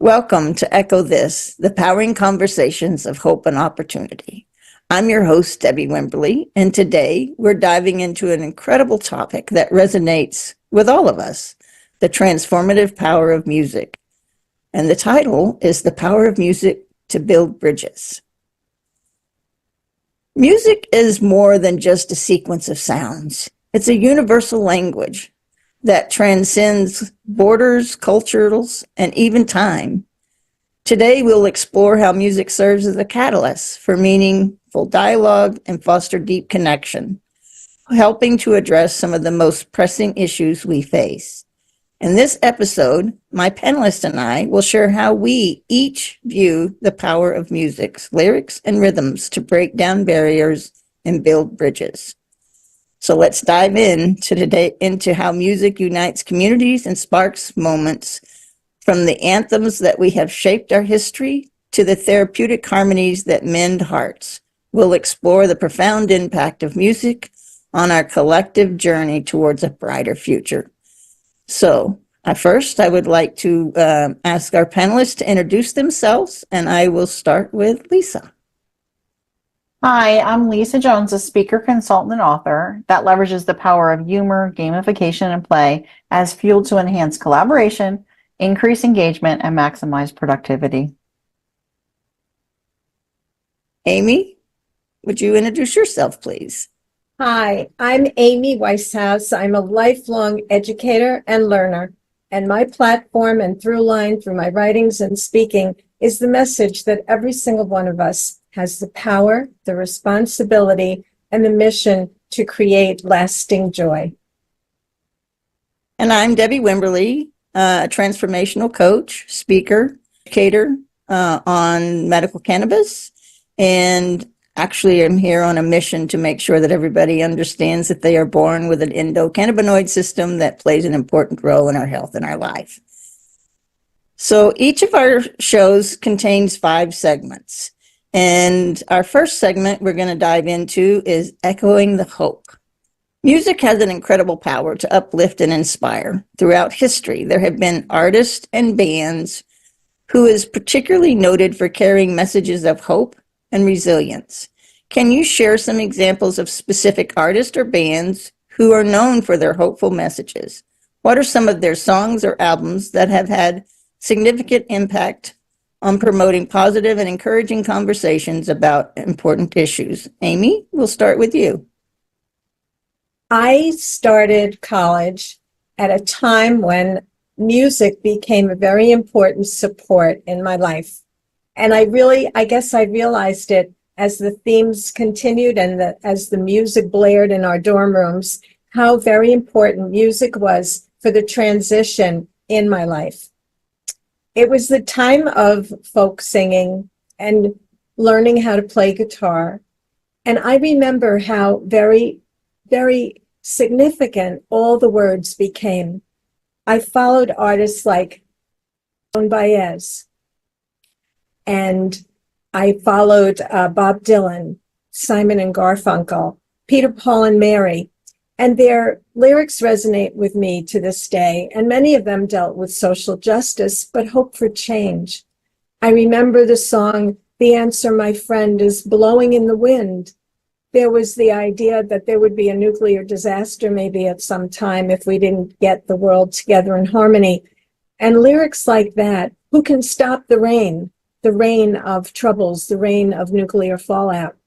Welcome to Echo This, the powering conversations of hope and opportunity. I'm your host, Debbie Wimberly, and today we're diving into an incredible topic that resonates with all of us, the transformative power of music. And the title is The Power of Music to Build Bridges. Music is more than just a sequence of sounds. It's a universal language that transcends borders, cultures, and even time. Today, we'll explore how music serves as a catalyst for meaningful dialogue and foster deep connection, helping to address some of the most pressing issues we face. In this episode, my panelists and I will share how we each view the power of music's lyrics and rhythms to break down barriers and build bridges. So let's dive into how music unites communities and sparks moments, from the anthems that we have shaped our history to the therapeutic harmonies that mend hearts. We'll explore the profound impact of music on our collective journey towards a brighter future. So first, I would like to ask our panelists to introduce themselves, and I will start with Lisa. Hi, I'm Lisa Jones, a speaker, consultant, and author that leverages the power of humor, gamification, and play as fuel to enhance collaboration, increase engagement, and maximize productivity. Amy, would you introduce yourself, please? Hi, I'm Amy Weishaus. I'm a lifelong educator and learner, and my platform and through line through my writings and speaking is the message that every single one of us has the power, the responsibility, and the mission to create lasting joy. And I'm Debbie Wimberly, a transformational coach, speaker, educator on medical cannabis. And actually, I'm here on a mission to make sure that everybody understands that they are born with an endocannabinoid system that plays an important role in our health and our life. So each of our shows contains 5 segments. And our first segment we're going to dive into is Echoing the Hope. Music has an incredible power to uplift and inspire. Throughout history, there have been artists and bands who is particularly noted for carrying messages of hope and resilience. Can you share some examples of specific artists or bands who are known for their hopeful messages? What are some of their songs or albums that have had significant impact on promoting positive and encouraging conversations about important issues? Amy, we'll start with you. I started college at a time when music became a very important support in my life. And I guess I realized it as the themes continued and as the music blared in our dorm rooms, how very important music was for the transition in my life. It was the time of folk singing and learning how to play guitar. And I remember how very, very significant all the words became. I followed artists like Joan Baez, and I followed Bob Dylan, Simon and Garfunkel, Peter, Paul, and Mary. And their lyrics resonate with me to this day, and many of them dealt with social justice, but hope for change. I remember the song, "The Answer, My Friend, is Blowing in the Wind." There was the idea that there would be a nuclear disaster maybe at some time if we didn't get the world together in harmony. And lyrics like that, who can stop the rain of troubles, the rain of nuclear fallout?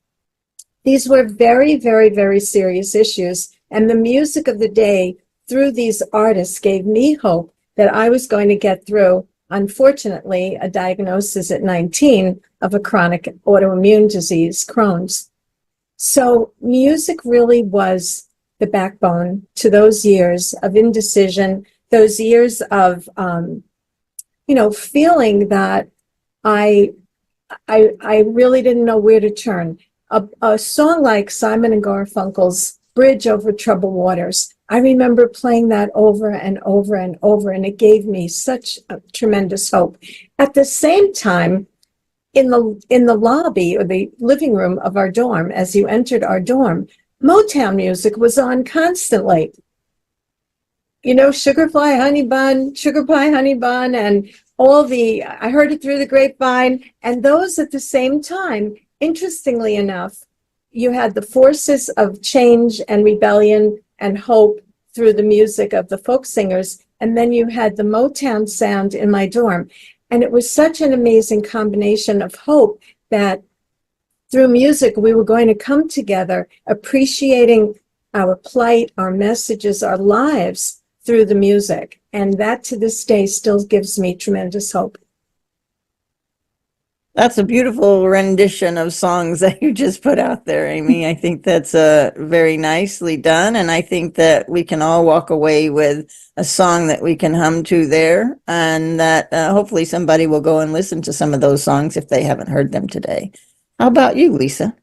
These were very, very, very serious issues. And the music of the day through these artists gave me hope that I was going to get through, unfortunately, a diagnosis at 19 of a chronic autoimmune disease, Crohn's. So music really was the backbone to those years of indecision, those years of, feeling that I really didn't know where to turn. A song like Simon and Garfunkel's Bridge Over Troubled Waters, I remember playing that over and over and over, and it gave me such a tremendous hope. At the same time, in the lobby or the living room of our dorm, as you entered our dorm, Motown music was on constantly. Sugar Pie Honey Bun, and I heard it through the grapevine, and those at the same time, interestingly enough, you had the forces of change and rebellion and hope through the music of the folk singers, and then you had the Motown sound in my dorm. And it was such an amazing combination of hope that through music, we were going to come together, appreciating our plight, our messages, our lives through the music. And that to this day still gives me tremendous hope. That's a beautiful rendition of songs that you just put out there, Amy. I think that's very nicely done. And I think that we can all walk away with a song that we can hum to there, and that hopefully somebody will go and listen to some of those songs if they haven't heard them today. How about you, Lisa?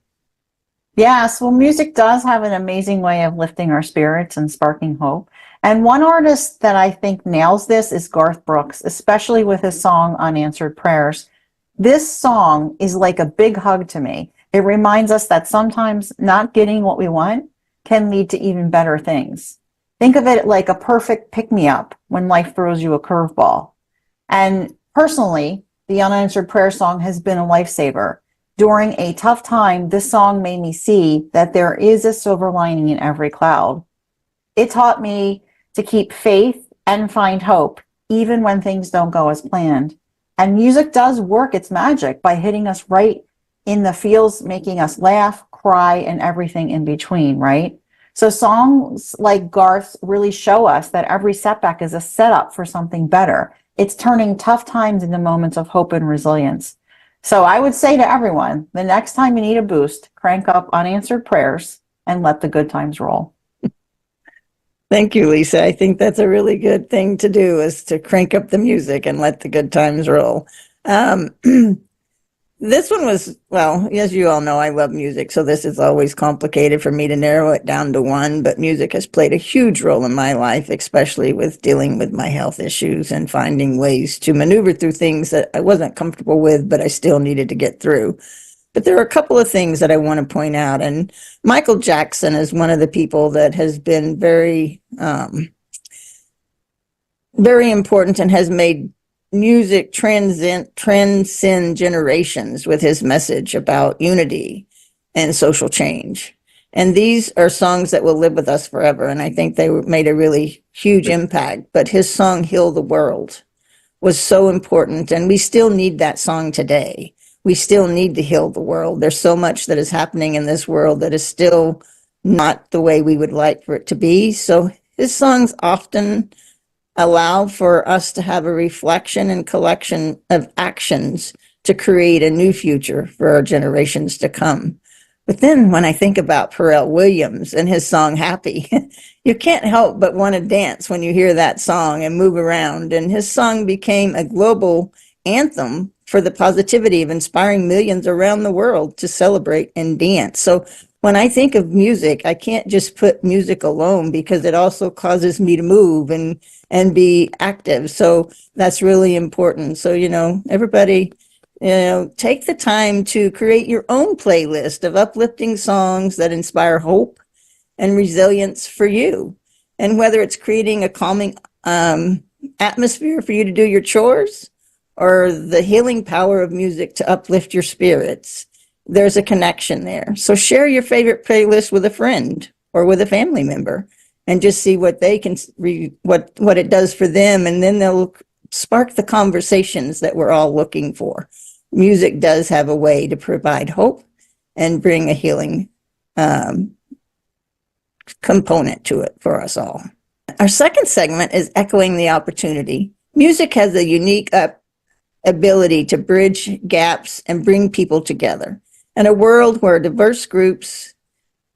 Yes, well, music does have an amazing way of lifting our spirits and sparking hope. And one artist that I think nails this is Garth Brooks, especially with his song Unanswered Prayers. This song is like a big hug to me. It reminds us that sometimes not getting what we want can lead to even better things. Think of it like a perfect pick-me-up when life throws you a curveball. And personally, the Unanswered Prayer song has been a lifesaver. During a tough time, this song made me see that there is a silver lining in every cloud. It taught me to keep faith and find hope, even when things don't go as planned. And music does work its magic by hitting us right in the feels, making us laugh, cry, and everything in between, right? So songs like Garth's really show us that every setback is a setup for something better. It's turning tough times into moments of hope and resilience. So I would say to everyone, the next time you need a boost, crank up Unanswered Prayers and let the good times roll. Thank you, Lisa. I think that's a really good thing to do, is to crank up the music and let the good times roll. This one was, well, as you all know, I love music, so this is always complicated for me to narrow it down to one, but music has played a huge role in my life, especially with dealing with my health issues and finding ways to maneuver through things that I wasn't comfortable with, but I still needed to get through. But there are a couple of things that I want to point out, and Michael Jackson is one of the people that has been very, very important and has made music transcend generations with his message about unity and social change. And these are songs that will live with us forever. And I think they made a really huge impact. But his song, Heal the World, was so important. And we still need that song today. We still need to heal the world. There's so much that is happening in this world that is still not the way we would like for it to be. So his songs often allow for us to have a reflection and collection of actions to create a new future for our generations to come. But then when I think about Pharrell Williams and his song Happy, you can't help but want to dance when you hear that song and move around. And his song became a global anthem for the positivity of inspiring millions around the world to celebrate and dance. So when I think of music, I can't just put music alone, because it also causes me to move and be active. So that's really important. So, everybody, take the time to create your own playlist of uplifting songs that inspire hope and resilience for you. And whether it's creating a calming atmosphere for you to do your chores, or the healing power of music to uplift your spirits, there's a connection there. So share your favorite playlist with a friend or with a family member, and just see what they can what it does for them, and then they'll spark the conversations that we're all looking for. Music does have a way to provide hope and bring a healing component to it for us all. Our second segment is Echoing the Opportunity. Music has a unique ability to bridge gaps and bring people together. In a world where diverse groups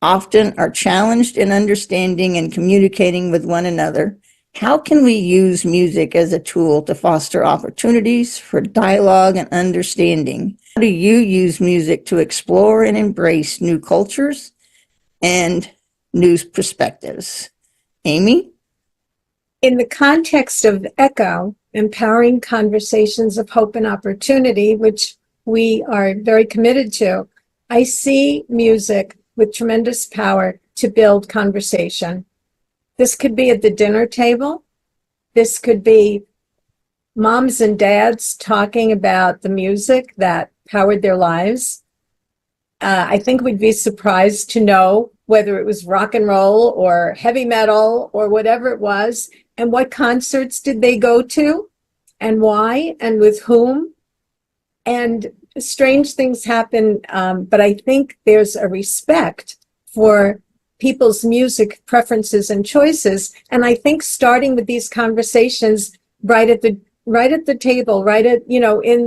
often are challenged in understanding and communicating with one another, how can we use music as a tool to foster opportunities for dialogue and understanding? How do you use music to explore and embrace new cultures and new perspectives? Amy? In the context of ECHO, Empowering Conversations of Hope and Opportunity, which we are very committed to, I see music with tremendous power to build conversation. This could be at the dinner table. This could be moms and dads talking about the music that powered their lives. I think we'd be surprised to know whether it was rock and roll or heavy metal or whatever it was, and what concerts did they go to, and why, and with whom. And strange things happen, but I think there's a respect for people's music preferences and choices. And I think starting with these conversations right at the table, right at, in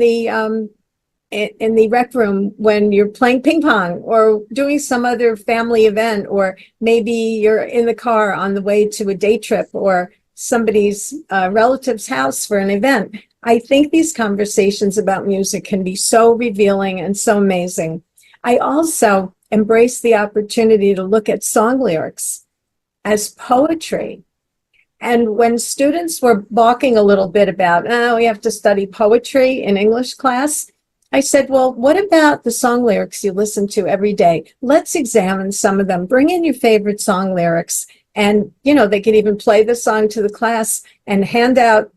the rec room when you're playing ping pong or doing some other family event, or maybe you're in the car on the way to a day trip or somebody's relative's house for an event. I think these conversations about music can be so revealing and so amazing. I also embrace the opportunity to look at song lyrics as poetry. And when students were balking a little bit about, oh, we have to study poetry in English class, I said, well, what about the song lyrics you listen to every day? Let's examine some of them. Bring in your favorite song lyrics. And, they could even play the song to the class and hand out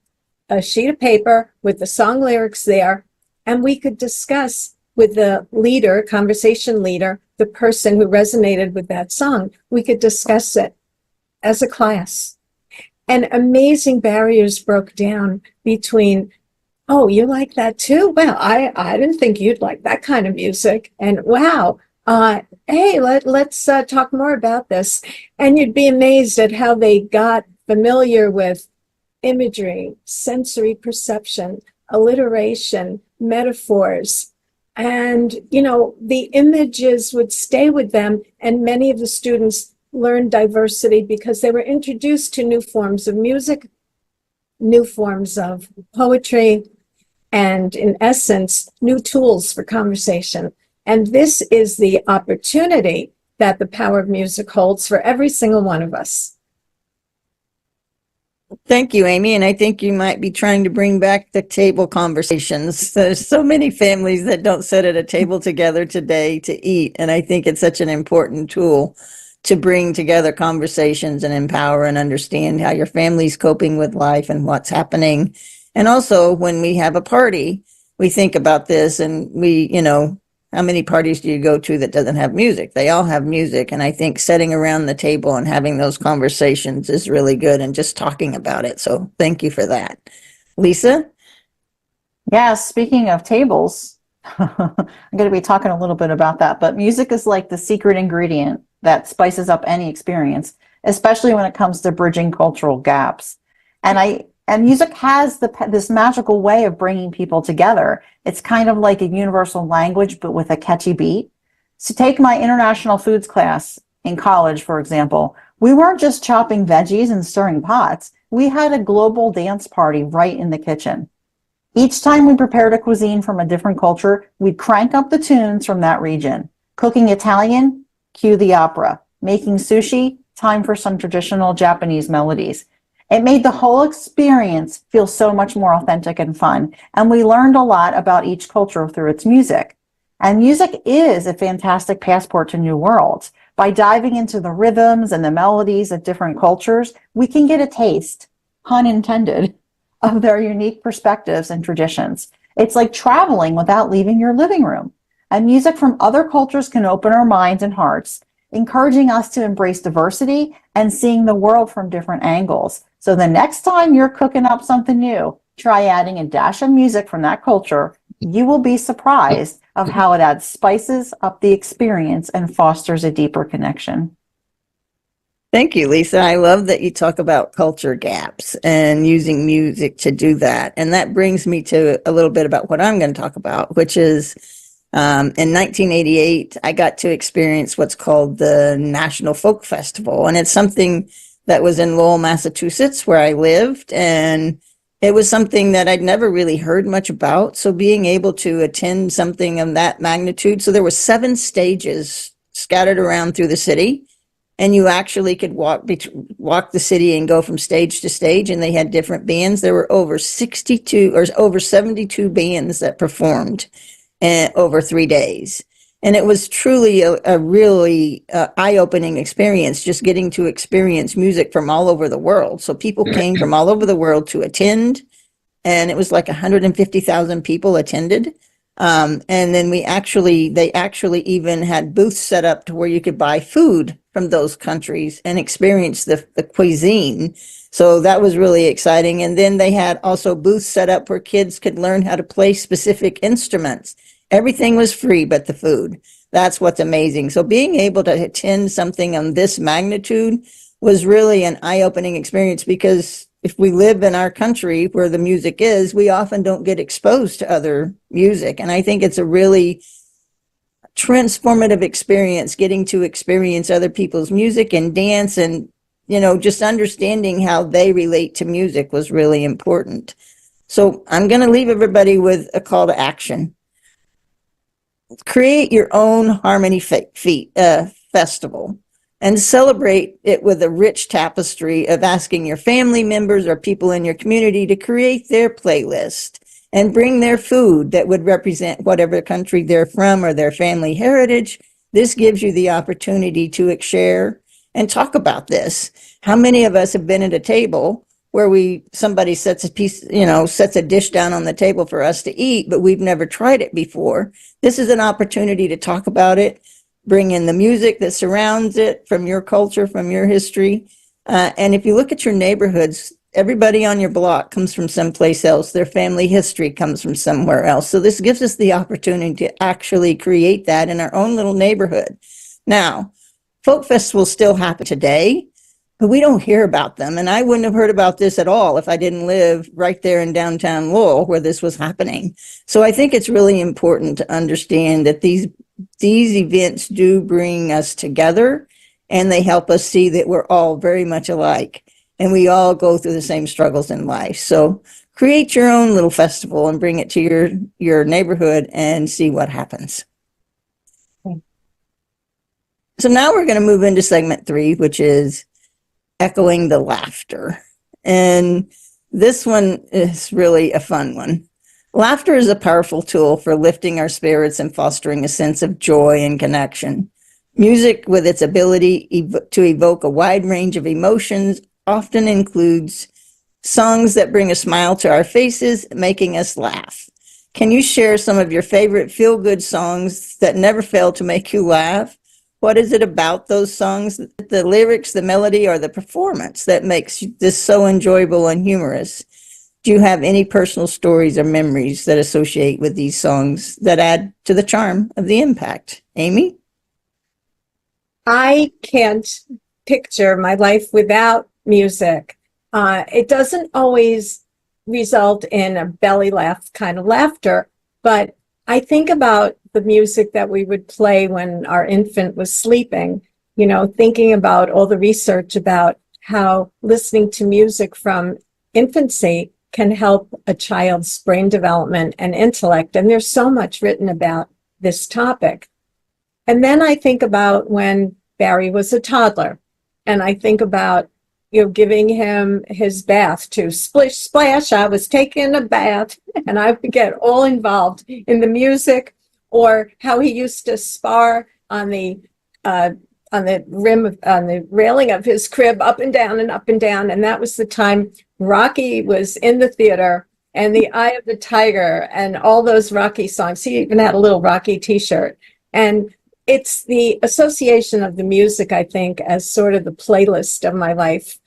a sheet of paper with the song lyrics there. And we could discuss with the leader, conversation leader, the person who resonated with that song. We could discuss it as a class. And amazing barriers broke down between, oh, you like that too? Well, I didn't think you'd like that kind of music. And wow, hey, let's talk more about this. And you'd be amazed at how they got familiar with imagery, sensory perception, alliteration, metaphors. And, the images would stay with them. And many of the students learned diversity because they were introduced to new forms of music, new forms of poetry, and in essence, new tools for conversation. And this is the opportunity that the power of music holds for every single one of us. Thank you, Amy. And I think you might be trying to bring back the table conversations. There's so many families that don't sit at a table together today to eat. And I think it's such an important tool to bring together conversations and empower and understand how your family's coping with life and what's happening. And also when we have a party, we think about this and how many parties do you go to that doesn't have music? They all have music. And I think sitting around the table and having those conversations is really good, and just talking about it. So thank you for that. Lisa? Yeah, speaking of tables, I'm going to be talking a little bit about that, but music is like the secret ingredient that spices up any experience, especially when it comes to bridging cultural gaps. And music has this magical way of bringing people together. It's kind of like a universal language, but with a catchy beat. So take my international foods class in college, for example. We weren't just chopping veggies and stirring pots. We had a global dance party right in the kitchen. Each time we prepared a cuisine from a different culture, we'd crank up the tunes from that region. Cooking Italian, cue the opera. Making sushi, time for some traditional Japanese melodies. It made the whole experience feel so much more authentic and fun, and we learned a lot about each culture through its music. And music is a fantastic passport to new worlds. By diving into the rhythms and the melodies of different cultures, we can get a taste, pun intended, of their unique perspectives and traditions. It's like traveling without leaving your living room. And music from other cultures can open our minds and hearts, encouraging us to embrace diversity and seeing the world from different angles. So the next time you're cooking up something new, try adding a dash of music from that culture. You will be surprised of how it adds spices up the experience and fosters a deeper connection. Thank you, Lisa. I love that you talk about culture gaps and using music to do that. And that brings me to a little bit about what I'm going to talk about, which is in 1988, I got to experience what's called the National Folk Festival. And it's something that was in Lowell, Massachusetts, where I lived. And it was something that I'd never really heard much about. So being able to attend something of that magnitude. So there were 7 stages scattered around through the city. And you actually could walk the city and go from stage to stage. And they had different bands. There were over 62 or over 72 bands that performed over 3 days. And it was truly a really eye-opening experience, just getting to experience music from all over the world. So people came from all over the world to attend and it was like 150,000 people attended. And then they actually even had booths set up to where you could buy food from those countries and experience the cuisine. So that was really exciting. And then they had also booths set up where kids could learn how to play specific instruments. Everything was free but the food. That's what's amazing. So being able to attend something on this magnitude was really an eye-opening experience, because if we live in our country where the music is, we often don't get exposed to other music. And I think it's a really transformative experience getting to experience other people's music and dance, and, you know, just understanding how they relate to music was really important. So I'm going to leave everybody with a call to action. Create your own Harmony Festival and celebrate it with a rich tapestry of asking your family members or people in your community to create their playlist and bring their food that would represent whatever country they're from or their family heritage. This gives you the opportunity to share and talk about this. How many of us have been at a table where somebody sets a dish down on the table for us to eat, but we've never tried it before? This is an opportunity to talk about it, bring in the music that surrounds it from your culture, from your history. And if you look at your neighborhoods, everybody on your block comes from someplace else. Their family history comes from somewhere else. So this gives us the opportunity to actually create that in our own little neighborhood. Now, folk festivals still happen today, but we don't hear about them. And I wouldn't have heard about this at all if I didn't live right there in downtown Lowell where this was happening. So I think it's really important to understand that these events do bring us together, and they help us see that we're all very much alike and we all go through the same struggles in life. So create your own little festival and bring it to your neighborhood and see what happens. So now we're going to move into segment 3, which is echoing the laughter. And this one is really a fun one. Laughter is a powerful tool for lifting our spirits and fostering a sense of joy and connection. Music, with its ability to evoke a wide range of emotions, often includes songs that bring a smile to our faces, making us laugh. Can you share some of your favorite feel-good songs that never fail to make you laugh? What is it about those songs, the lyrics, the melody, or the performance that makes this so enjoyable and humorous? Do you have any personal stories or memories that associate with these songs that add to the charm of the impact? Amy? I can't picture my life without music. It doesn't always result in a belly laugh kind of laughter, but I think about the music that we would play when our infant was sleeping, thinking about all the research about how listening to music from infancy can help a child's brain development and intellect. And there's so much written about this topic. And then I think about when Barry was a toddler, and I think about, giving him his bath to splish splash. I was taking a bath, and I would get all involved in the music, or how he used to spar on the railing of his crib, up and down and up and down. And that was the time Rocky was in the theater, and The Eye of the Tiger and all those Rocky songs. He even had a little Rocky t-shirt. And it's the association of the music, I think, as sort of the playlist of my life.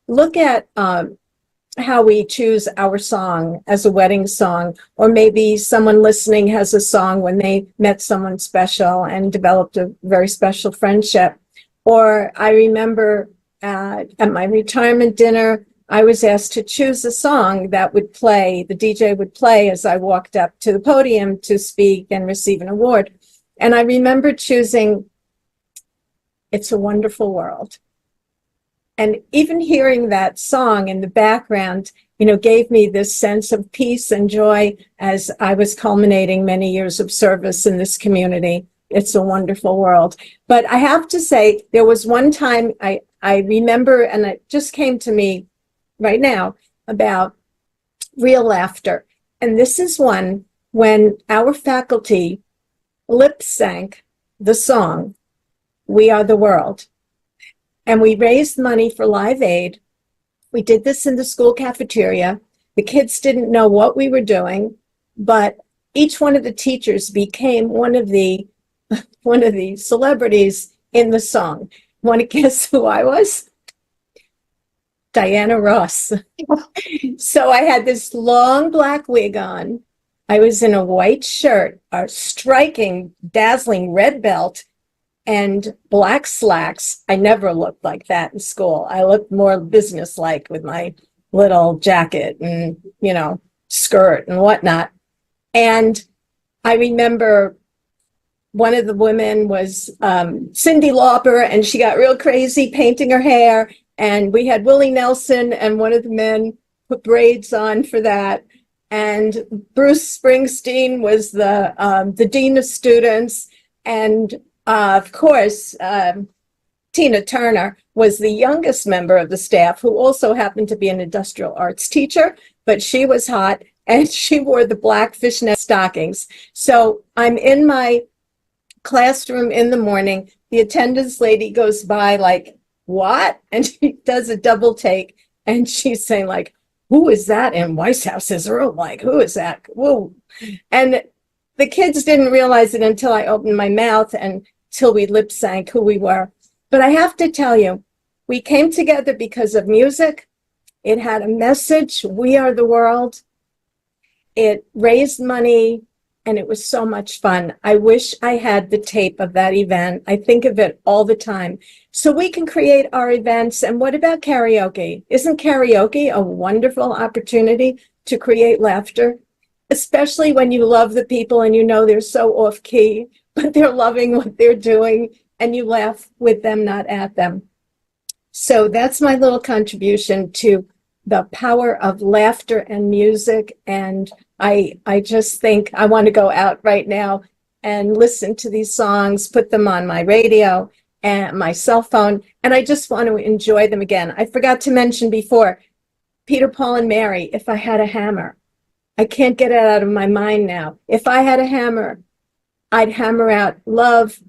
Look at how we choose our song as a wedding song, or maybe someone listening has a song when they met someone special and developed a very special friendship. Or I remember at my retirement dinner, I was asked to choose a song that would play, the DJ would play as I walked up to the podium to speak and receive an award. And I remember choosing It's a Wonderful World. And even hearing that song in the background, gave me this sense of peace and joy as I was culminating many years of service in this community. It's a wonderful world. But I have to say, there was one time I remember, and it just came to me right now, about real laughter. And this is one when our faculty lip sync the song, We Are the World. And we raised money for Live Aid. We did this in the school cafeteria, The kids didn't know what we were doing, but each one of the teachers became one of the celebrities in the song. Want to guess who I was? Diana Ross. So I had this long black wig on. I was in a white shirt, a striking, dazzling red belt, and black slacks. I never looked like that in school. I looked more businesslike with my little jacket and, skirt and whatnot. And I remember one of the women was Cyndi Lauper, and she got real crazy painting her hair. And we had Willie Nelson, and one of the men put braids on for that. And Bruce Springsteen was the dean of students. And of course, Tina Turner was the youngest member of the staff, who also happened to be an industrial arts teacher, but she was hot, and she wore the black fishnet stockings. So I'm in my classroom in the morning. The attendance lady goes by like, what? And she does a double take, and she's saying like, who is that in White House's room? Like, who is that? Whoa. And the kids didn't realize it until I opened my mouth and till we lip sync who we were. But I have to tell you, we came together because of music. It had a message. We are the world. It raised money, and it was so much fun. I wish I had the tape of that event. I think of it all the time. So we can create our events. And what about karaoke? Isn't karaoke a wonderful opportunity to create laughter? Especially when you love the people and you know they're so off key, but they're loving what they're doing, and you laugh with them, not at them. So that's my little contribution to the power of laughter and music. And I just think I want to go out right now and listen to these songs, put them on my radio and my cell phone, and I just want to enjoy them again. I forgot to mention before, Peter, Paul, and Mary, If I Had a Hammer. I can't get it out of my mind now. If I had a hammer, I'd hammer out love,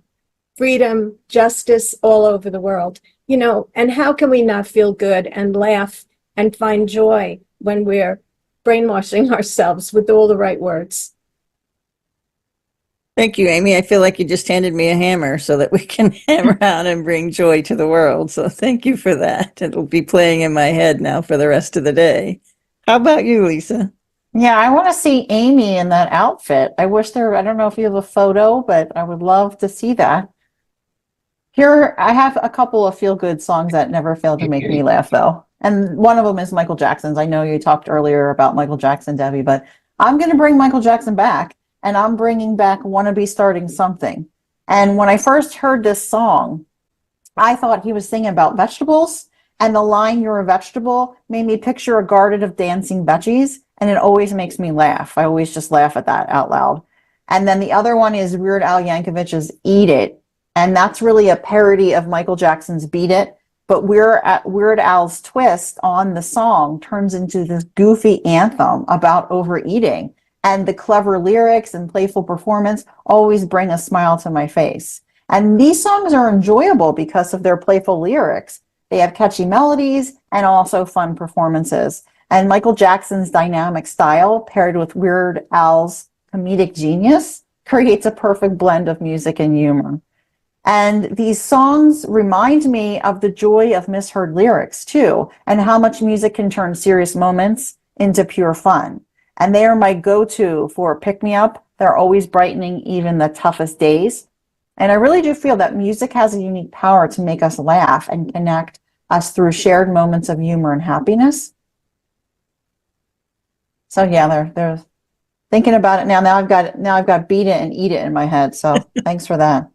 freedom, justice all over the world. And how can we not feel good and laugh and find joy when we're brainwashing ourselves with all the right words? Thank you, Amy. I feel like you just handed me a hammer so that we can hammer out and bring joy to the world. So thank you for that. It'll be playing in my head now for the rest of the day. How about you, Lisa? Yeah, I want to see Amy in that outfit. I don't know if you have a photo, but I would love to see that. Here, I have a couple of feel-good songs that never fail to make me laugh, though. And one of them is Michael Jackson's. I know you talked earlier about Michael Jackson, Debbie, but I'm going to bring Michael Jackson back, and I'm bringing back Wanna Be Starting Something. And when I first heard this song, I thought he was singing about vegetables, and the line, "You're a vegetable," made me picture a garden of dancing veggies, and it always makes me laugh. I always just laugh at that out loud. And then the other one is Weird Al Yankovic's Eat It, and that's really a parody of Michael Jackson's Beat It, but Weird Al's twist on the song turns into this goofy anthem about overeating, and the clever lyrics and playful performance always bring a smile to my face. And these songs are enjoyable because of their playful lyrics. They have catchy melodies and also fun performances. And Michael Jackson's dynamic style, paired with Weird Al's comedic genius, creates a perfect blend of music and humor. And these songs remind me of the joy of misheard lyrics, too, and how much music can turn serious moments into pure fun. And they are my go-to for pick-me-up. They're always brightening even the toughest days. And I really do feel that music has a unique power to make us laugh and connect us through shared moments of humor and happiness. So yeah, they're thinking about it now. Now I've got Beat It and Eat It in my head. So thanks for that.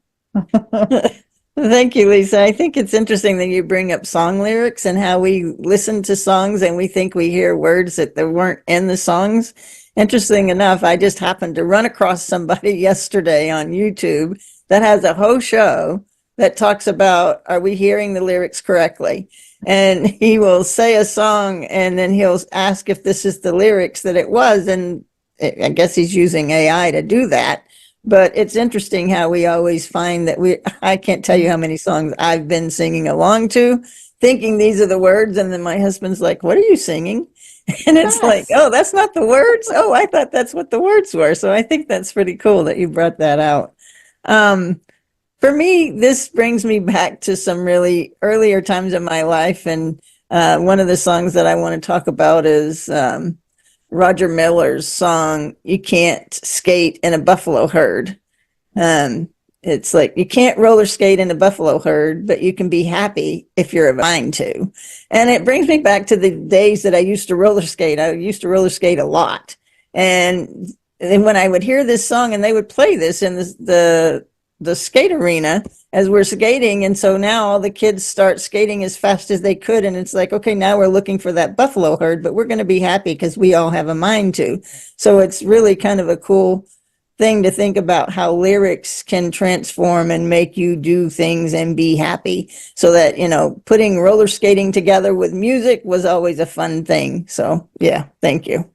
Thank you, Lisa. I think it's interesting that you bring up song lyrics and how we listen to songs and we think we hear words that there weren't in the songs. Interesting enough, I just happened to run across somebody yesterday on YouTube that has a whole show that talks about, are we hearing the lyrics correctly? And he will say a song and then he'll ask if this is the lyrics that it was. And I guess he's using AI to do that. But it's interesting how we always find that I can't tell you how many songs I've been singing along to, thinking these are the words. And then my husband's like, what are you singing? And it's like, Yes. oh, that's not the words. Oh, I thought that's what the words were. So I think that's pretty cool that you brought that out. Um, for me, this brings me back to some really earlier times in my life. And one of the songs that I want to talk about is Roger Miller's song, You Can't Skate in a Buffalo Herd. Um, it's like you can't roller skate in a buffalo herd, but you can be happy if you're a mind to. And it brings me back to the days that I used to roller skate. I used to roller skate a lot. And when I would hear this song and they would play this in the skate arena as we're skating. And so now all the kids start skating as fast as they could. And it's like, okay, now we're looking for that buffalo herd, but we're going to be happy because we all have a mind to. So it's really kind of a cool thing to think about how lyrics can transform and make you do things and be happy. So that, putting roller skating together with music was always a fun thing. So yeah, thank you.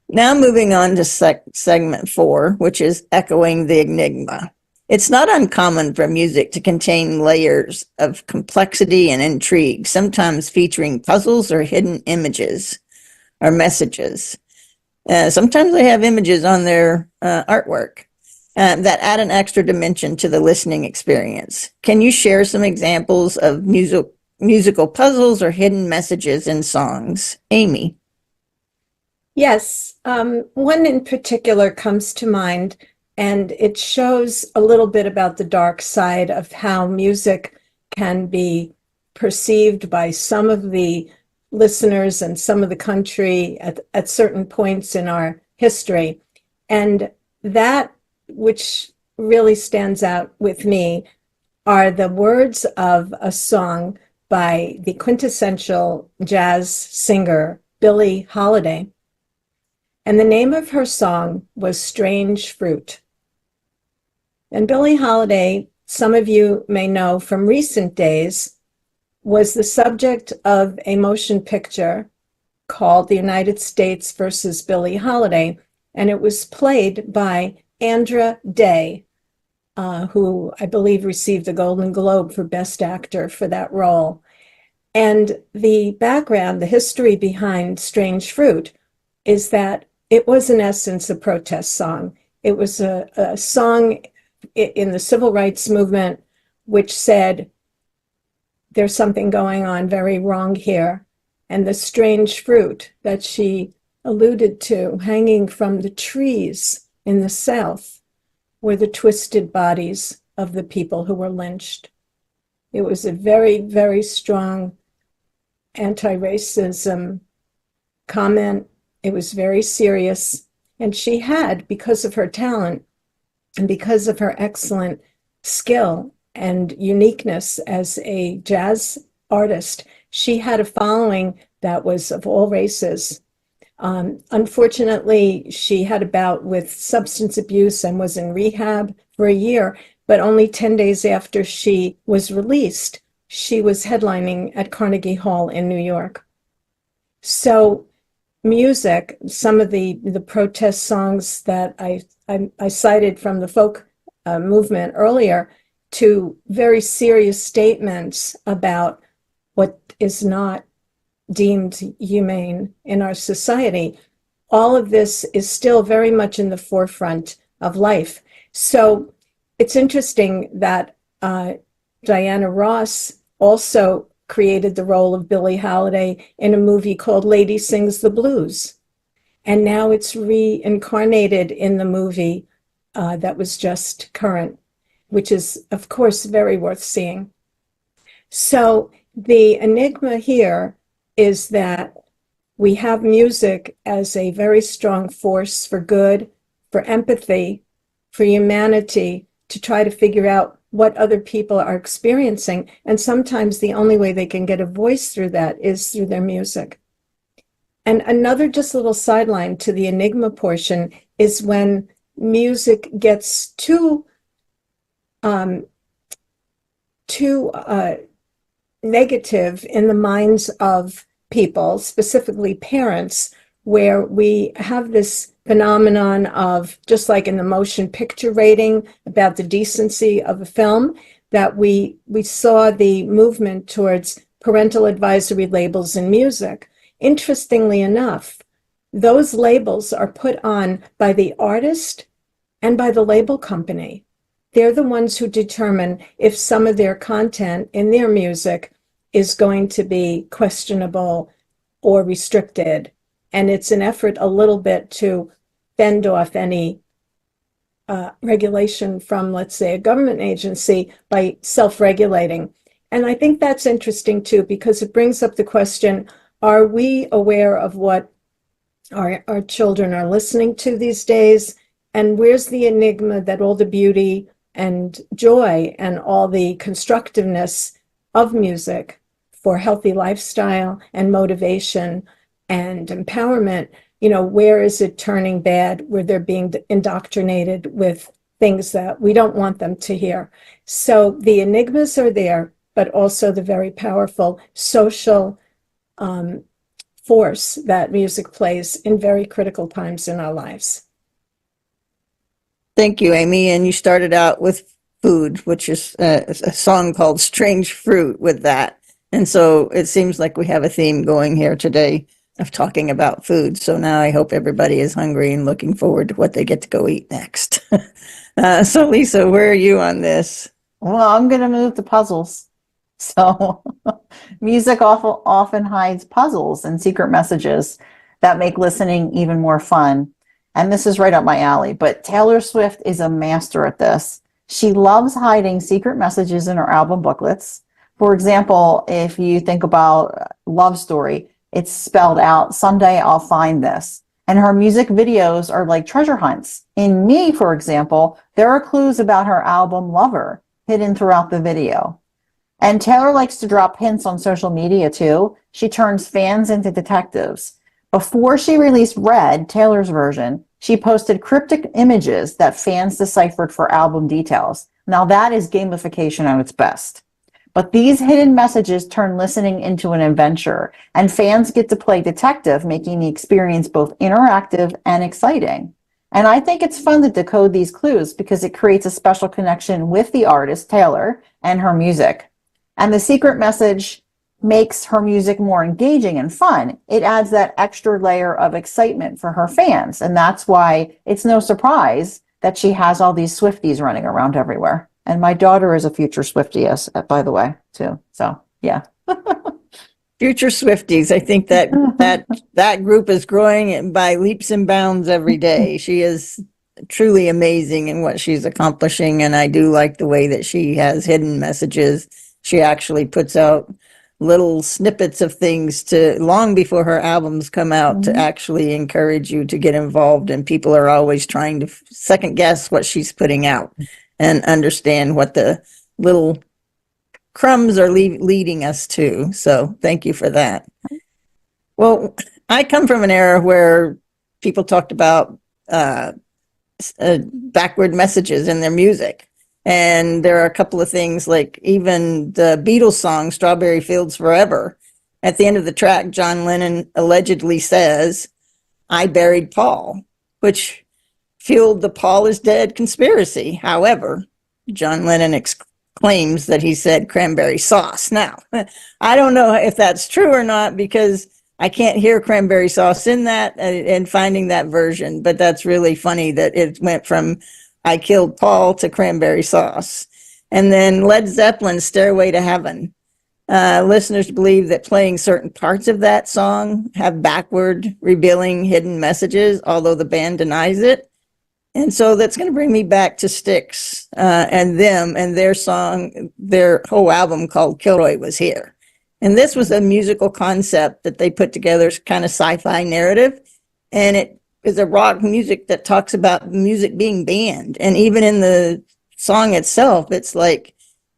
Now moving on to segment 4, which is echoing the enigma. It's not uncommon for music to contain layers of complexity and intrigue, sometimes featuring puzzles or hidden images or messages. Sometimes they have images on their artwork that add an extra dimension to the listening experience. Can you share some examples of musical puzzles or hidden messages in songs? Amy. Yes, one in particular comes to mind, and it shows a little bit about the dark side of how music can be perceived by some of the listeners and some of the country at certain points in our history. And that which really stands out with me are the words of a song by the quintessential jazz singer, Billie Holiday. And the name of her song was Strange Fruit. And Billie Holiday, some of you may know from recent days, was the subject of a motion picture called The United States versus Billie Holiday. And it was played by Andra Day, who I believe received the Golden Globe for Best Actor for that role. And the background, the history behind Strange Fruit is that it was in essence a protest song. It was a song in the civil rights movement which said, there's something going on very wrong here. And the strange fruit that she alluded to hanging from the trees in the South were the twisted bodies of the people who were lynched. It was a very, very strong anti-racism comment. It was very serious. And she had, because of her talent and because of her excellent skill and uniqueness as a jazz artist, she had a following that was of all races. Unfortunately, she had a bout with substance abuse and was in rehab for a year, but only 10 days after she was released, she was headlining at Carnegie Hall in New York. So music, some of the protest songs that I cited from the folk movement earlier, to very serious statements about what is not deemed humane in our society. All of this is still very much in the forefront of life. So it's interesting that Diana Ross also created the role of Billie Holiday in a movie called Lady Sings the Blues. And now it's reincarnated in the movie that was just current, which is, of course, very worth seeing. So the enigma here is that we have music as a very strong force for good, for empathy, for humanity, to try to figure out what other people are experiencing. And sometimes the only way they can get a voice through that is through their music. And another just little sideline to the enigma portion is when music gets too negative in the minds of people, specifically parents, where we have this phenomenon of, just like in the motion picture rating about the decency of a film, that we saw the movement towards parental advisory labels in music. Interestingly enough, those labels are put on by the artist and by the label company. They're the ones who determine if some of their content in their music is going to be questionable or restricted. And it's an effort a little bit to fend off any regulation from, let's say, a government agency by self-regulating. And I think that's interesting too, because it brings up the question, are we aware of what our children are listening to these days? And where's the enigma that all the beauty and joy and all the constructiveness of music for healthy lifestyle and motivation and empowerment, where is it turning bad, where they're being indoctrinated with things that we don't want them to hear? So the enigmas are there, but also the very powerful social force that music plays in very critical times in our lives. Thank you, Amy. And you started out with food, which is a song called Strange Fruit with that. And so it seems like we have a theme going here today of talking about food. So now I hope everybody is hungry and looking forward to what they get to go eat next. So Lisa, where are you on this? Well, I'm going to move to puzzles. So music often hides puzzles and secret messages that make listening even more fun. And this is right up my alley, but Taylor Swift is a master at this. She loves hiding secret messages in her album booklets. For example, if you think about Love Story, it's spelled out, someday I'll find this. And her music videos are like treasure hunts. In Me, for example, there are clues about her album Lover hidden throughout the video. And Taylor likes to drop hints on social media too. She turns fans into detectives. Before she released Red, Taylor's version, she posted cryptic images that fans deciphered for album details. Now that is gamification at its best. But these hidden messages turn listening into an adventure, and fans get to play detective, making the experience both interactive and exciting. And I think it's fun to decode these clues because it creates a special connection with the artist, Taylor, and her music. And the secret message makes her music more engaging and fun. It adds that extra layer of excitement for her fans. And that's why it's no surprise that she has all these Swifties running around everywhere. And my daughter is a future Swiftie, by the way, too. So, yeah. Future Swifties. I think that group is growing by leaps and bounds every day. She is truly amazing in what she's accomplishing. And I do like the way that she has hidden messages. She actually puts out little snippets of things to long before her albums come out to actually encourage you to get involved. And people are always trying to second guess what she's putting out and understand what the little crumbs are leading us to. So thank you for that. Well, I come from an era where people talked about backward messages in their music. And there are a couple of things like even the Beatles song, Strawberry Fields Forever. At the end of the track, John Lennon allegedly says, I buried Paul, which fueled the Paul is dead conspiracy. However, John Lennon claims that he said cranberry sauce. Now, I don't know if that's true or not because I can't hear cranberry sauce in that and finding that version, but that's really funny that it went from I killed Paul to cranberry sauce. And then Led Zeppelin's Stairway to Heaven. Listeners believe that playing certain parts of that song have backward, revealing hidden messages, although the band denies it. And so that's going to bring me back to Styx and them and their song, their whole album called Kilroy Was Here. And this was a musical concept that they put together, kind of sci-fi narrative. And it is a rock music that talks about music being banned. And even in the song itself, it's like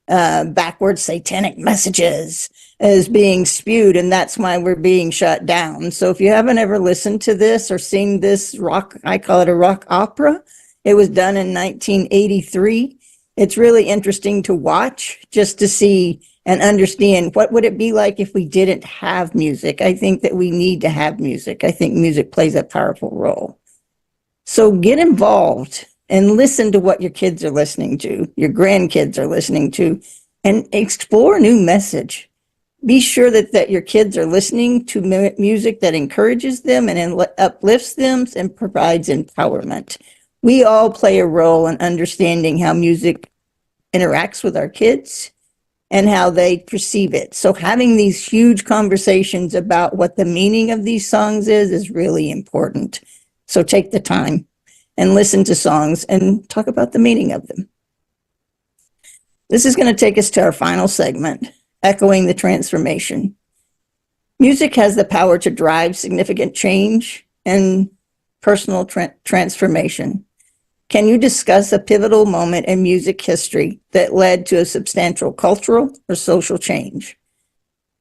backward satanic messages is being spewed. And that's why we're being shut down. So if you haven't ever listened to this or seen this rock, I call it a rock opera. It was done in 1983. It's really interesting to watch just to see and understand what would it be like if we didn't have music. I think that we need to have music. I think music plays a powerful role. So get involved and listen to what your kids are listening to, your grandkids are listening to, and explore new message. Be sure that your kids are listening to music that encourages them and uplifts them and provides empowerment. We all play a role in understanding how music interacts with our kids and how they perceive it. So having these huge conversations about what the meaning of these songs is really important. So take the time and listen to songs and talk about the meaning of them. This is going to take us to our final segment, echoing the transformation. Music has the power to drive significant change and personal transformation. Can you discuss a pivotal moment in music history that led to a substantial cultural or social change?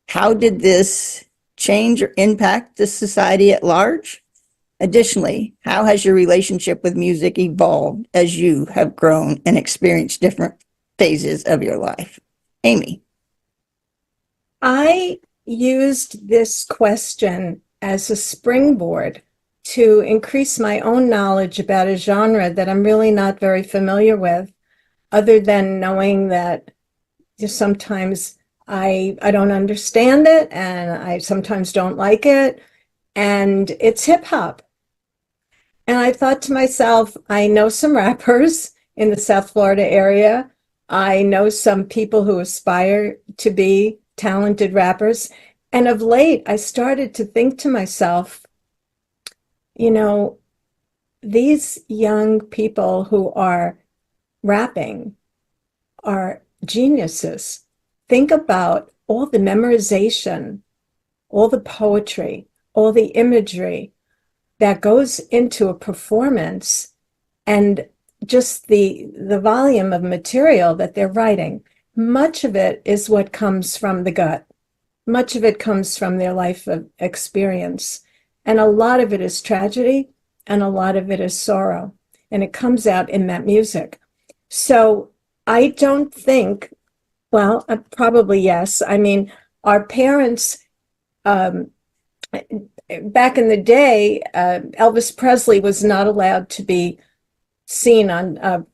How did this change or impact the society at large? Additionally, how has your relationship with music evolved as you have grown and experienced different phases of your life? Amy. I used this question as a springboard to increase my own knowledge about a genre that I'm really not very familiar with, other than knowing that just sometimes I don't understand it and I sometimes don't like it, and it's hip hop. And I thought to myself, I know some rappers in the South Florida area. I know some people who aspire to be talented rappers. And of late, I started to think to myself, you know, these young people who are rapping are geniuses. Think about all the memorization, all the poetry, all the imagery that goes into a performance, and just the volume of material that they're writing. Much of it is what comes from the gut. Much of it comes from their life of experience. And a lot of it is tragedy, and a lot of it is sorrow. And it comes out in that music. So I don't think, well, probably yes. I mean, our parents, back in the day, Elvis Presley was not allowed to be seen on,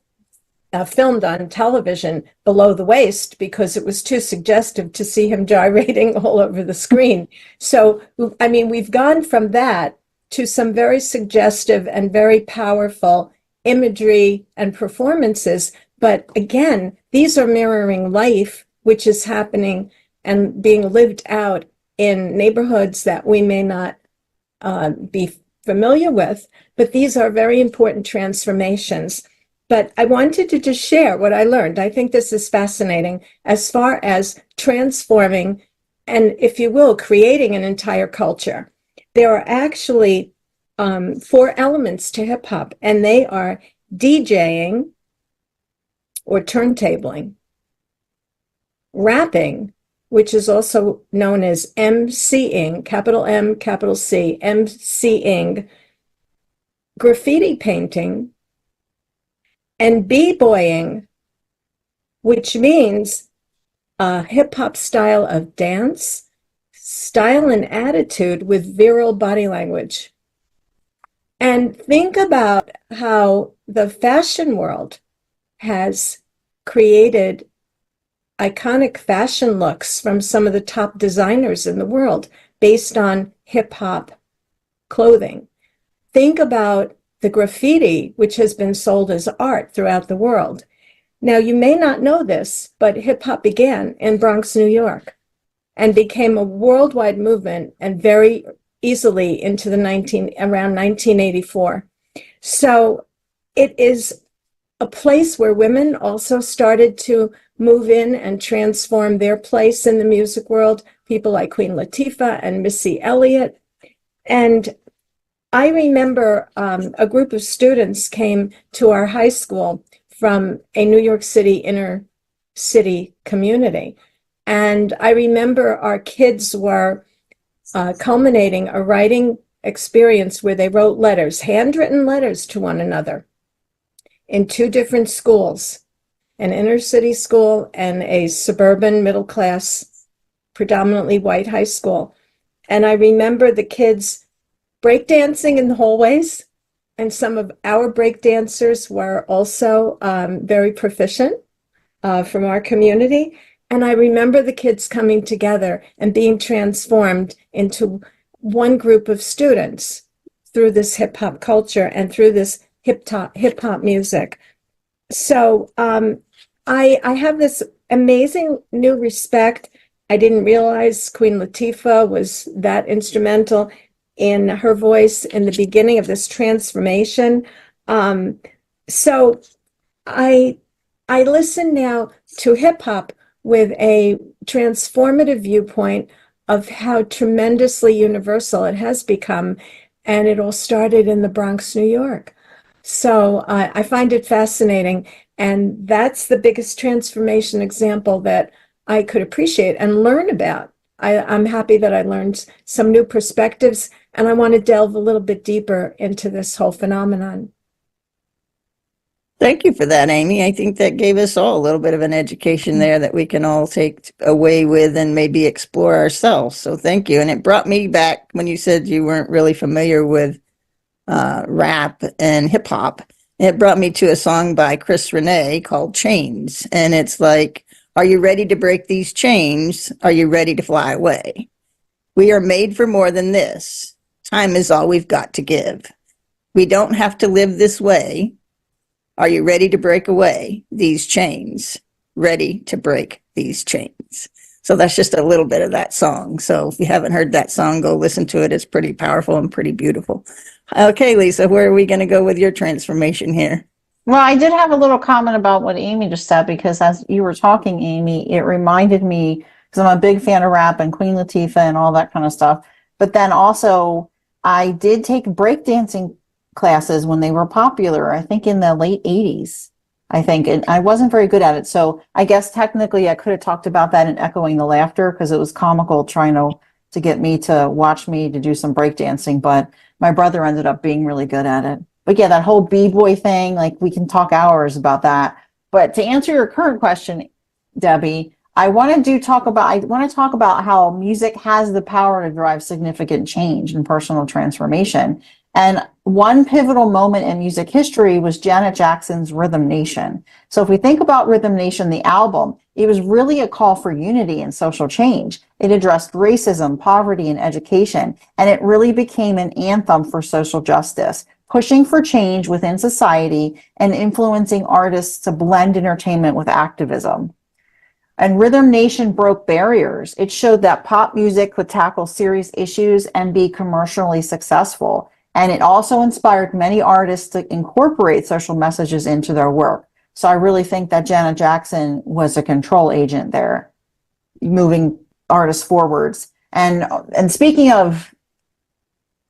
filmed on television below the waist because it was too suggestive to see him gyrating all over the screen. So, I mean, we've gone from that to some very suggestive and very powerful imagery and performances. But again, these are mirroring life, which is happening and being lived out in neighborhoods that we may not be familiar with. But these are very important transformations. But I wanted to just share what I learned. I think this is fascinating as far as transforming and, if you will, creating an entire culture. There are actually 4 elements to hip hop, and they are DJing or turntabling, rapping, which is also known as MCing, capital M, capital C, MCing, graffiti painting, and b-boying, which means a hip-hop style of dance, style and attitude with virile body language. And think about how the fashion world has created iconic fashion looks from some of the top designers in the world based on hip-hop clothing. Think about the graffiti, which has been sold as art throughout the world. Now, you may not know this, but hip hop began in Bronx, New York, and became a worldwide movement, and very easily into the around 1984. So it is a place where women also started to move in and transform their place in the music world. People like Queen Latifah and Missy Elliott. And I remember a group of students came to our high school from a New York City inner city community. And I remember our kids were culminating a writing experience where they wrote letters, handwritten letters to one another in 2 different schools, an inner city school and a suburban middle class, predominantly white high school. And I remember the kids breakdancing in the hallways and some of our break dancers were also very proficient from our community. And I remember the kids coming together and being transformed into one group of students through this hip hop culture and through this hip hop music. So I have this amazing new respect. I didn't realize Queen Latifah was that instrumental in her voice in the beginning of this transformation. So I listen now to hip hop with a transformative viewpoint of how tremendously universal it has become. And it all started in the Bronx, New York. So I find it fascinating. And that's the biggest transformation example that I could appreciate and learn about. I'm happy that I learned some new perspectives, and I want to delve a little bit deeper into this whole phenomenon. Thank you for that, Amy. I think that gave us all a little bit of an education there that we can all take away with and maybe explore ourselves. So thank you. And it brought me back when you said you weren't really familiar with rap and hip hop. It brought me to a song by Chris Renee called Chains. And it's like, are you ready to break these chains? Are you ready to fly away? We are made for more than this. Time is all we've got to give. We don't have to live this way. Are you ready to break away these chains? Ready to break these chains. So that's just a little bit of that song. So if you haven't heard that song, go listen to it. It's pretty powerful and pretty beautiful. Okay, Lisa, where are we going to go with your transformation here? Well, I did have a little comment about what Amy just said, because as you were talking, Amy, it reminded me, because I'm a big fan of rap and Queen Latifah and all that kind of stuff. But then also, I did take breakdancing classes when they were popular, I think in the late 80s, I think, and I wasn't very good at it. So I guess technically I could have talked about that in Echoing the Laughter, because it was comical trying to get me to watch me to do some breakdancing, but my brother ended up being really good at it. But yeah, that whole B-boy thing, like we can talk hours about that. But to answer your current question, Debbie, I want to talk about how music has the power to drive significant change and personal transformation. And one pivotal moment in music history was Janet Jackson's Rhythm Nation. So if we think about Rhythm Nation, the album, it was really a call for unity and social change. It addressed racism, poverty, and education, and it really became an anthem for social justice, pushing for change within society and influencing artists to blend entertainment with activism. And Rhythm Nation broke barriers. It showed that pop music could tackle serious issues and be commercially successful. And it also inspired many artists to incorporate social messages into their work. So I really think that Janet Jackson was a control agent there, moving artists forwards. And speaking of,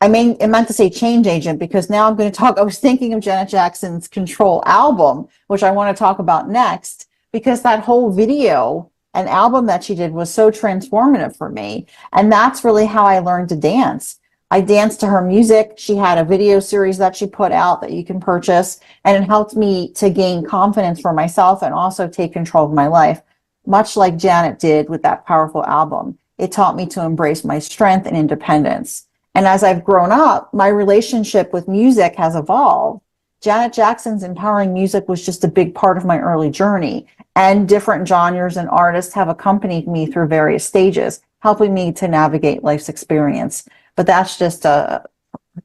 I meant to say change agent, because now I'm going to talk, I was thinking of Janet Jackson's Control album, which I want to talk about next, because that whole video and album that she did was so transformative for me. And that's really how I learned to dance. I danced to her music. She had a video series that she put out that you can purchase, and it helped me to gain confidence for myself and also take control of my life, much like Janet did with that powerful album. It taught me to embrace my strength and independence. And as I've grown up, my relationship with music has evolved. Janet Jackson's empowering music was just a big part of my early journey, and different genres and artists have accompanied me through various stages, helping me to navigate life's experience. But that's just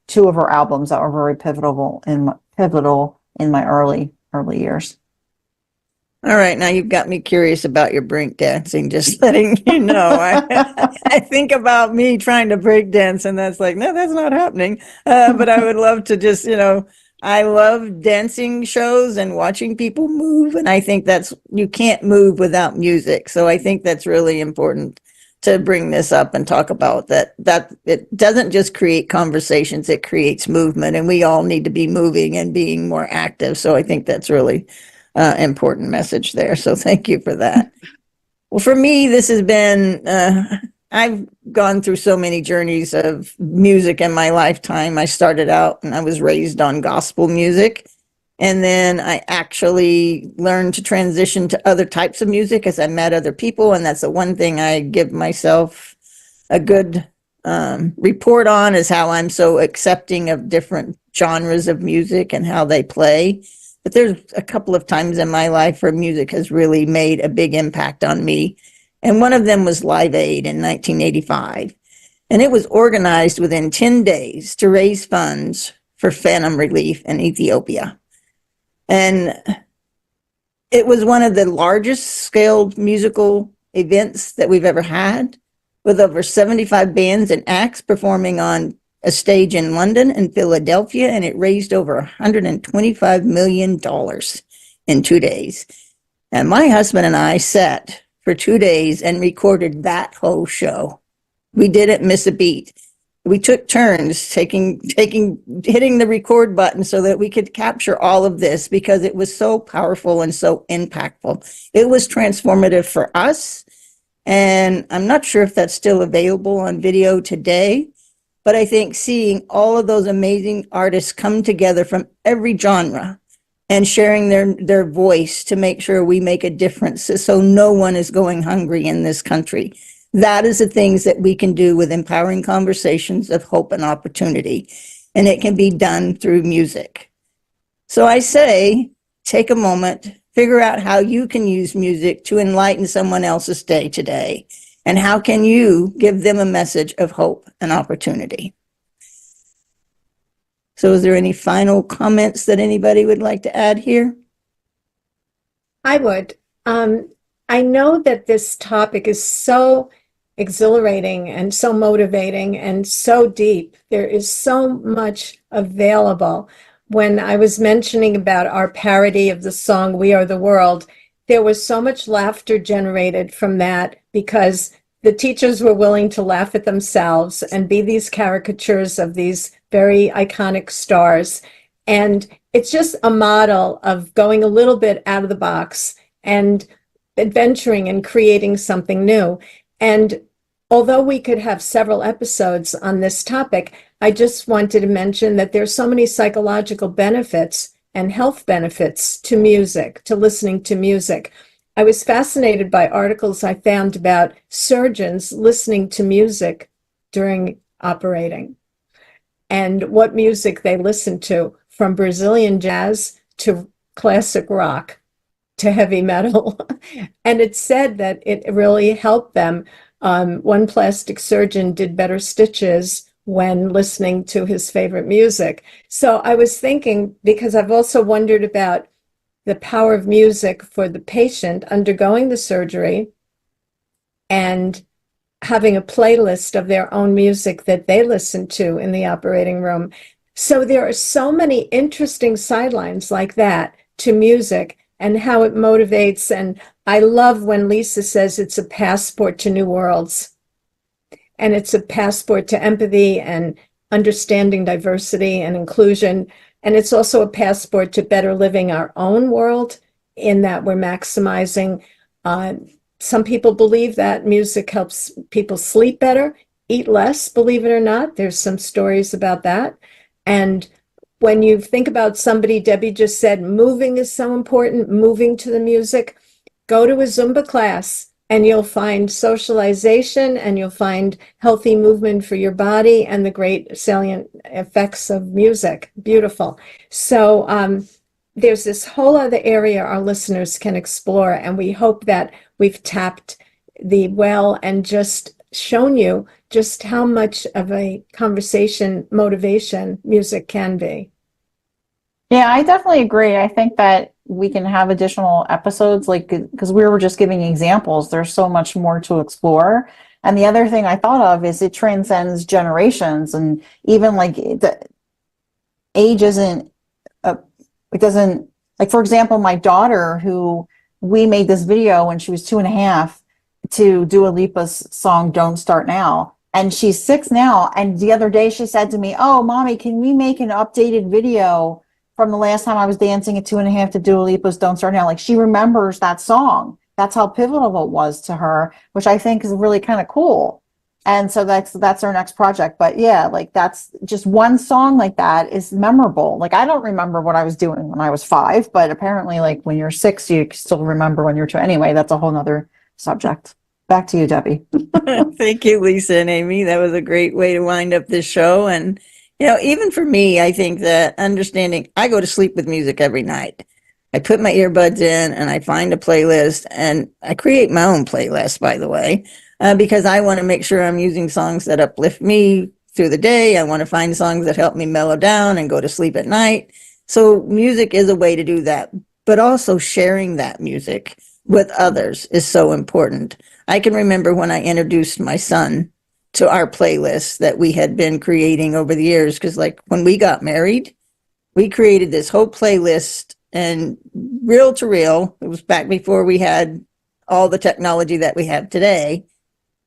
two of her albums that were very pivotal in my early years. All right, now you've got me curious about your break dancing, just letting you know. I think about me trying to break dance, and that's like, no, that's not happening. But I would love to just, I love dancing shows and watching people move. And I think you can't move without music. So I think that's really important to bring this up and talk about that it doesn't just create conversations, it creates movement, and we all need to be moving and being more active. So I think that's really important message there. So thank you for that. Well, for me, this has been, I've gone through so many journeys of music in my lifetime. I started out and I was raised on gospel music. And then I actually learned to transition to other types of music as I met other people. And that's the one thing I give myself a good report on, is how I'm so accepting of different genres of music and how they play. But there's a couple of times in my life where music has really made a big impact on me. And one of them was Live Aid in 1985. And it was organized within 10 days to raise funds for famine relief in Ethiopia. And it was one of the largest scaled musical events that we've ever had, with over 75 bands and acts performing on a stage in London and Philadelphia, and it raised over $125 million in 2 days. And my husband and I sat for 2 days and recorded that whole show. We didn't miss a beat. We took turns hitting the record button so that we could capture all of this, because it was so powerful and so impactful. It was transformative for us. And I'm not sure if that's still available on video today, but I think seeing all of those amazing artists come together from every genre and sharing their voice to make sure we make a difference so no one is going hungry in this country. That is the things that we can do with empowering conversations of hope and opportunity. And it can be done through music. So I say, take a moment, figure out how you can use music to enlighten someone else's day today. And how can you give them a message of hope and opportunity? So is there any final comments that anybody would like to add here? I would. I know that this topic is so exhilarating and so motivating and so deep. There is so much available. When I was mentioning about our parody of the song We Are the World, there was so much laughter generated from that, because the teachers were willing to laugh at themselves and be these caricatures of these very iconic stars. And it's just a model of going a little bit out of the box and adventuring and creating something new. And although we could have several episodes on this topic, I just wanted to mention that there's so many psychological benefits and health benefits to music, to listening to music. I was fascinated by articles I found about surgeons listening to music during operating and what music they listen to, from Brazilian jazz to classic rock to heavy metal. And it said that it really helped them. One plastic surgeon did better stitches when listening to his favorite music. So I was thinking, because I've also wondered about the power of music for the patient undergoing the surgery and having a playlist of their own music that they listen to in the operating room. So there are so many interesting sidelines like that to music and how it motivates. And I love when Lisa says it's a passport to new worlds. And it's a passport to empathy and understanding diversity and inclusion. And it's also a passport to better living our own world, in that we're maximizing. Some people believe that music helps people sleep better, eat less, believe it or not. There's some stories about that. And when you think about somebody, Debbie just said, moving is so important, moving to the music. Go to a Zumba class and you'll find socialization, and you'll find healthy movement for your body and the great salient effects of music. Beautiful. So there's this whole other area our listeners can explore, and we hope that we've tapped the well and just shown you just how much of a conversation motivation music can be. Yeah, I definitely agree. I think that we can have additional episodes, like, because we were just giving examples. There's so much more to explore. And the other thing I thought of is it transcends generations, and even like the age isn't, it doesn't, like, for example, my daughter, who we made this video when she was 2.5 to Dua Lipa's song, Don't Start Now. And she's 6 now. And the other day she said to me, "Oh, Mommy, can we make an updated video from the last time I was dancing at 2.5 to Dua Lipa's Don't Start Now?" Like, she remembers that song. That's how pivotal it was to her, which I think is really kind of cool. And so that's our next project. But yeah, like, that's just one song like that is memorable. Like, I don't remember what I was doing when I was 5, but apparently, like, when you're 6, you still remember when you're 2. Anyway, that's a whole nother subject. Back to you, Debbie. Thank you, Lisa and Amy. That was a great way to wind up this show. And Even for me, I think that understanding, I go to sleep with music every night. I put my earbuds in and I find a playlist, and I create my own playlist, by the way, because I want to make sure I'm using songs that uplift me through the day. I want to find songs that help me mellow down and go to sleep at night. So music is a way to do that, but also sharing that music with others is so important. I can remember when I introduced my son to our playlist that we had been creating over the years, because like when we got married, we created this whole playlist, and reel to reel, it was back before we had all the technology that we have today.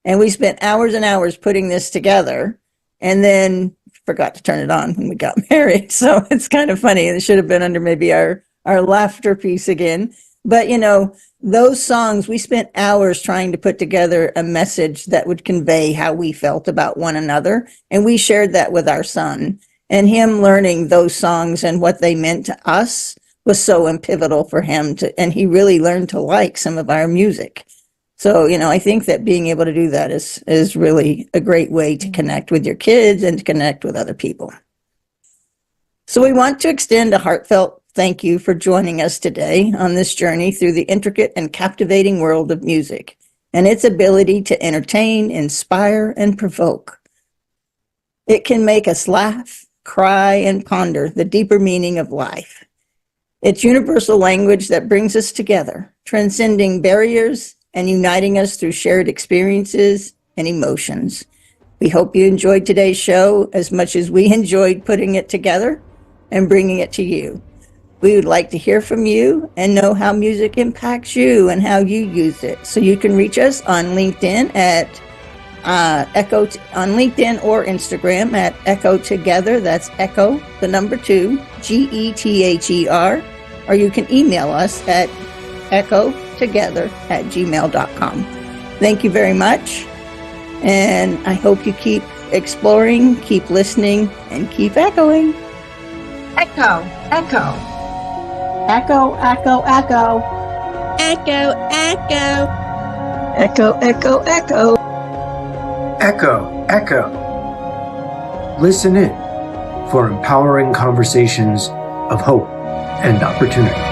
And we spent hours and hours putting this together, and then forgot to turn it on when we got married. So it's kind of funny. It should have been under maybe our laughter piece again. But, those songs, we spent hours trying to put together a message that would convey how we felt about one another. And we shared that with our son, and him learning those songs and what they meant to us was so pivotal for him and he really learned to like some of our music. So, I think that being able to do that is really a great way to connect with your kids and to connect with other people. So we want to extend a heartfelt thank you for joining us today on this journey through the intricate and captivating world of music and its ability to entertain, inspire, and provoke. It can make us laugh, cry, and ponder the deeper meaning of life. It's universal language that brings us together, transcending barriers and uniting us through shared experiences and emotions. We hope you enjoyed today's show as much as we enjoyed putting it together and bringing it to you. We would like to hear from you and know how music impacts you and how you use it. So you can reach us on LinkedIn at Echo on LinkedIn or Instagram at Echo Together. That's Echo, the number 2, GETHER. Or you can email us at echotogether@gmail.com. Thank you very much. And I hope you keep exploring, keep listening, and keep echoing. Echo, echo. Echo, echo, echo. Echo, echo. Echo, echo, echo. Echo, echo. Listen in for empowering conversations of hope and opportunity.